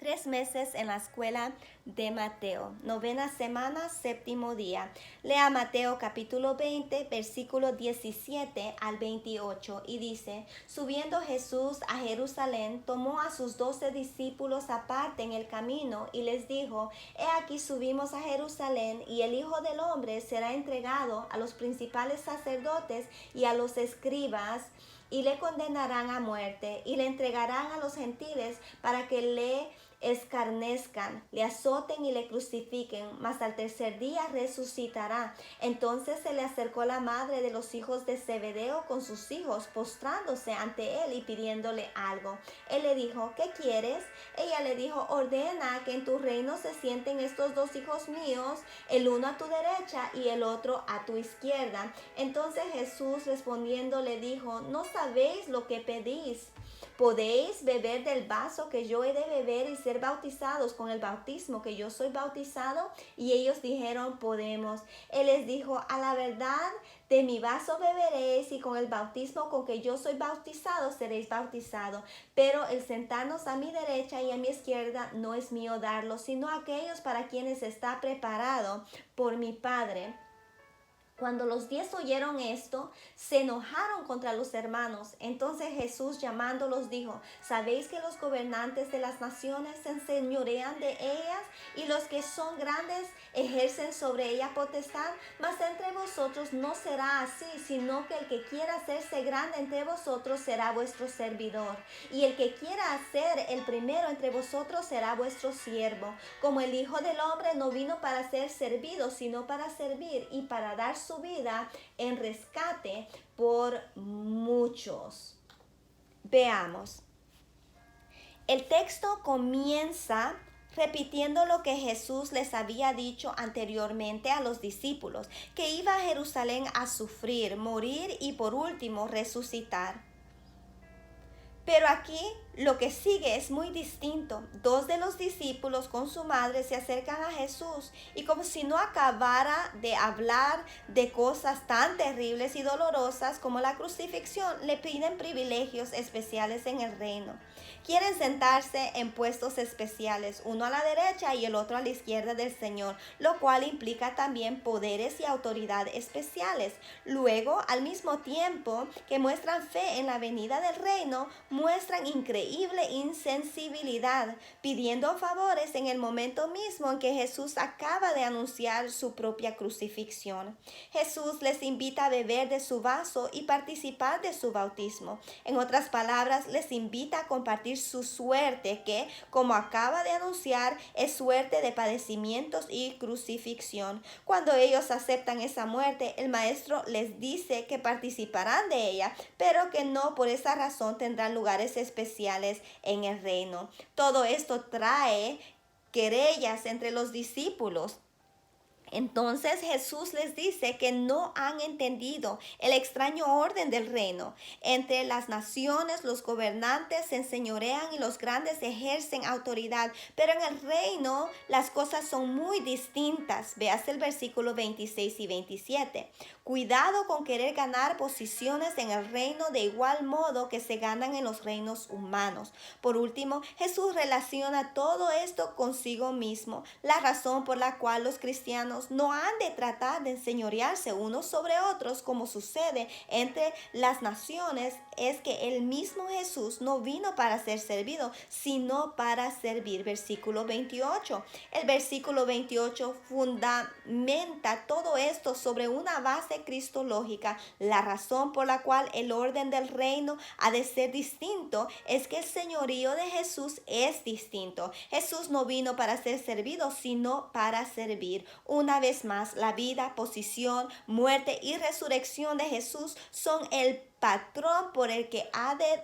3 meses en la escuela de Mateo. Novena semana, séptimo día. Lea Mateo capítulo 20, versículo 17 al 28 y dice: Subiendo Jesús a Jerusalén, tomó a sus 12 discípulos aparte en el camino y les dijo: He aquí subimos a Jerusalén, y el Hijo del Hombre será entregado a los principales sacerdotes y a los escribas, y le condenarán a muerte, y le entregarán a los gentiles para que le escarnezcan, le azoten y le crucifiquen, mas al tercer día resucitará. Entonces se le acercó la madre de los hijos de Zebedeo con sus hijos, postrándose ante él y pidiéndole algo. Él le dijo: ¿qué quieres? Ella le dijo: ordena que en tu reino se sienten estos 2 hijos míos, el uno a tu derecha y el otro a tu izquierda. Entonces Jesús respondiendo le dijo: no sabéis lo que pedís. ¿Podéis beber del vaso que yo he de beber y ser bautizados con el bautismo que yo soy bautizado? Y ellos dijeron: podemos. Él les dijo: a la verdad, de mi vaso beberéis, y con el bautismo con que yo soy bautizado seréis bautizados. Pero el sentarnos a mi derecha y a mi izquierda no es mío darlo, sino a aquellos para quienes está preparado por mi Padre. Cuando los 10 oyeron esto, se enojaron contra los hermanos. Entonces Jesús, llamándolos, dijo: ¿sabéis que los gobernantes de las naciones se enseñorean de ellas, y los que son grandes ejercen sobre ellas potestad? Mas entre vosotros no será así, sino que el que quiera hacerse grande entre vosotros será vuestro servidor, y el que quiera ser el primero entre vosotros será vuestro siervo. Como el Hijo del Hombre no vino para ser servido, sino para servir y para dar su vida en rescate por muchos. Veamos. El texto comienza repitiendo lo que Jesús les había dicho anteriormente a los discípulos, que iba a Jerusalén a sufrir, morir y por último resucitar. Pero aquí lo que sigue es muy distinto. 2 de los discípulos con su madre se acercan a Jesús, y como si no acabara de hablar de cosas tan terribles y dolorosas como la crucifixión, le piden privilegios especiales en el reino. Quieren sentarse en puestos especiales, uno a la derecha y el otro a la izquierda del Señor, lo cual implica también poderes y autoridad especiales. Luego, al mismo tiempo que muestran fe en la venida del reino, muestran increíble insensibilidad, pidiendo favores en el momento mismo en que Jesús acaba de anunciar su propia crucifixión. Jesús les invita a beber de su vaso y participar de su bautismo. En otras palabras, les invita a compartir su suerte, que, como acaba de anunciar, es suerte de padecimientos y crucifixión. Cuando ellos aceptan esa muerte, el Maestro les dice que participarán de ella, pero que no por esa razón tendrán lugares especiales en el reino. Todo esto trae querellas entre los discípulos. Entonces Jesús les dice que no han entendido el extraño orden del reino. Entre las naciones los gobernantes se enseñorean y los grandes ejercen autoridad, pero en el reino las cosas son muy distintas. Veas el versículo 26 y 27. Cuidado con querer ganar posiciones en el reino de igual modo que se ganan en los reinos humanos. Por último, Jesús relaciona todo esto consigo mismo, la razón por la cual los cristianos no han de tratar de enseñorearse unos sobre otros como sucede entre las naciones. Es que el mismo Jesús no vino para ser servido, sino para servir. Versículo 28. El versículo 28 fundamenta todo esto sobre una base cristológica. La razón por la cual el orden del reino ha de ser distinto es que el señorío de Jesús es distinto. Jesús no vino para ser servido, sino para servir. Una vez más, la vida, posición, muerte y resurrección de Jesús son el patrón por el que ha de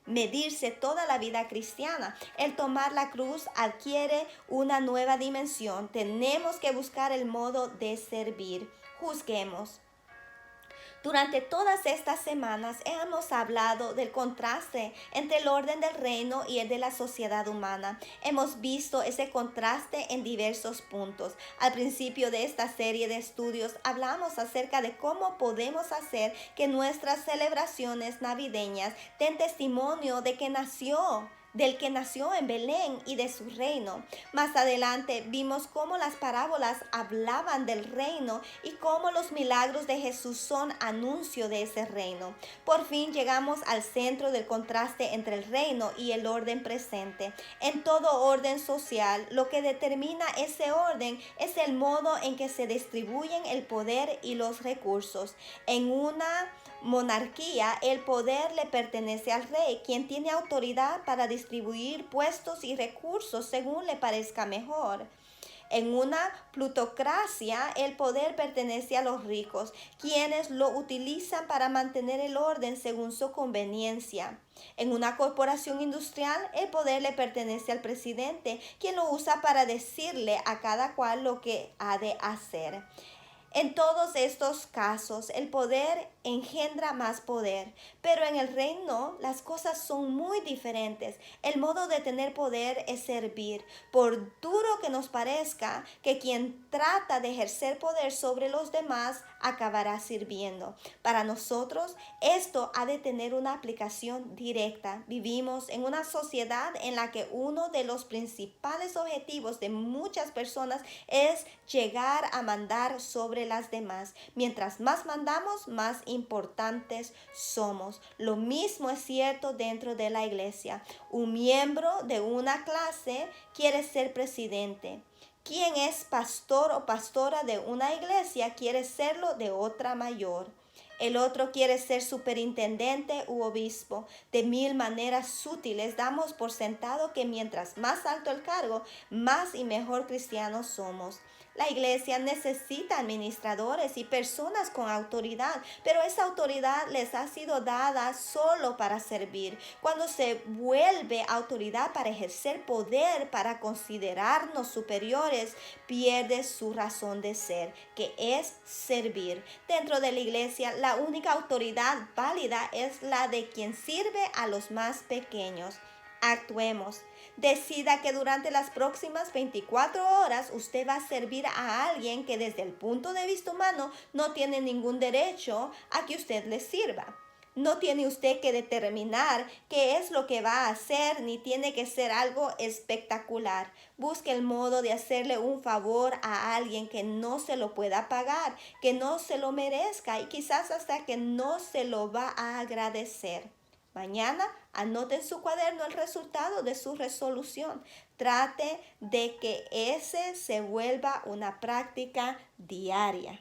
medirse toda la vida cristiana. El tomar la cruz adquiere una nueva dimensión. Tenemos que buscar el modo de servir. Juzguemos. Durante todas estas semanas hemos hablado del contraste entre el orden del reino y el de la sociedad humana. Hemos visto ese contraste en diversos puntos. Al principio de esta serie de estudios hablamos acerca de cómo podemos hacer que nuestras celebraciones navideñas den testimonio de que nació del que nació en Belén y de su reino. Más adelante vimos cómo las parábolas hablaban del reino y cómo los milagros de Jesús son anuncio de ese reino. Por fin llegamos al centro del contraste entre el reino y el orden presente. En todo orden social, lo que determina ese orden es el modo en que se distribuyen el poder y los recursos. En una monarquía, el poder le pertenece al rey, quien tiene autoridad para distribuir puestos y recursos según le parezca mejor. En una plutocracia, el poder pertenece a los ricos, quienes lo utilizan para mantener el orden según su conveniencia. En una corporación industrial, el poder le pertenece al presidente, quien lo usa para decirle a cada cual lo que ha de hacer. En todos estos casos, el poder engendra más poder, pero en el reino las cosas son muy diferentes. El modo de tener poder es servir. Por duro que nos parezca, que quien trata de ejercer poder sobre los demás acabará sirviendo. Para nosotros, esto ha de tener una aplicación directa. Vivimos en una sociedad en la que uno de los principales objetivos de muchas personas es llegar a mandar sobre las demás. Mientras más mandamos, más importantes somos. Lo mismo es cierto dentro de la iglesia. Un miembro de una clase quiere ser presidente. Quien es pastor o pastora de una iglesia quiere serlo de otra mayor. El otro quiere ser superintendente u obispo. De mil maneras sutiles damos por sentado que mientras más alto el cargo, más y mejor cristianos somos. La iglesia necesita administradores y personas con autoridad, pero esa autoridad les ha sido dada solo para servir. Cuando se vuelve autoridad para ejercer poder, para considerarnos superiores, pierde su razón de ser, que es servir. Dentro de la iglesia, la única autoridad válida es la de quien sirve a los más pequeños. Actuemos. Decida que durante las próximas 24 horas usted va a servir a alguien que desde el punto de vista humano no tiene ningún derecho a que usted le sirva. No tiene usted que determinar qué es lo que va a hacer, ni tiene que ser algo espectacular. Busque el modo de hacerle un favor a alguien que no se lo pueda pagar, que no se lo merezca y quizás hasta que no se lo va a agradecer. Mañana anote en su cuaderno el resultado de su resolución. Trate de que ese se vuelva una práctica diaria.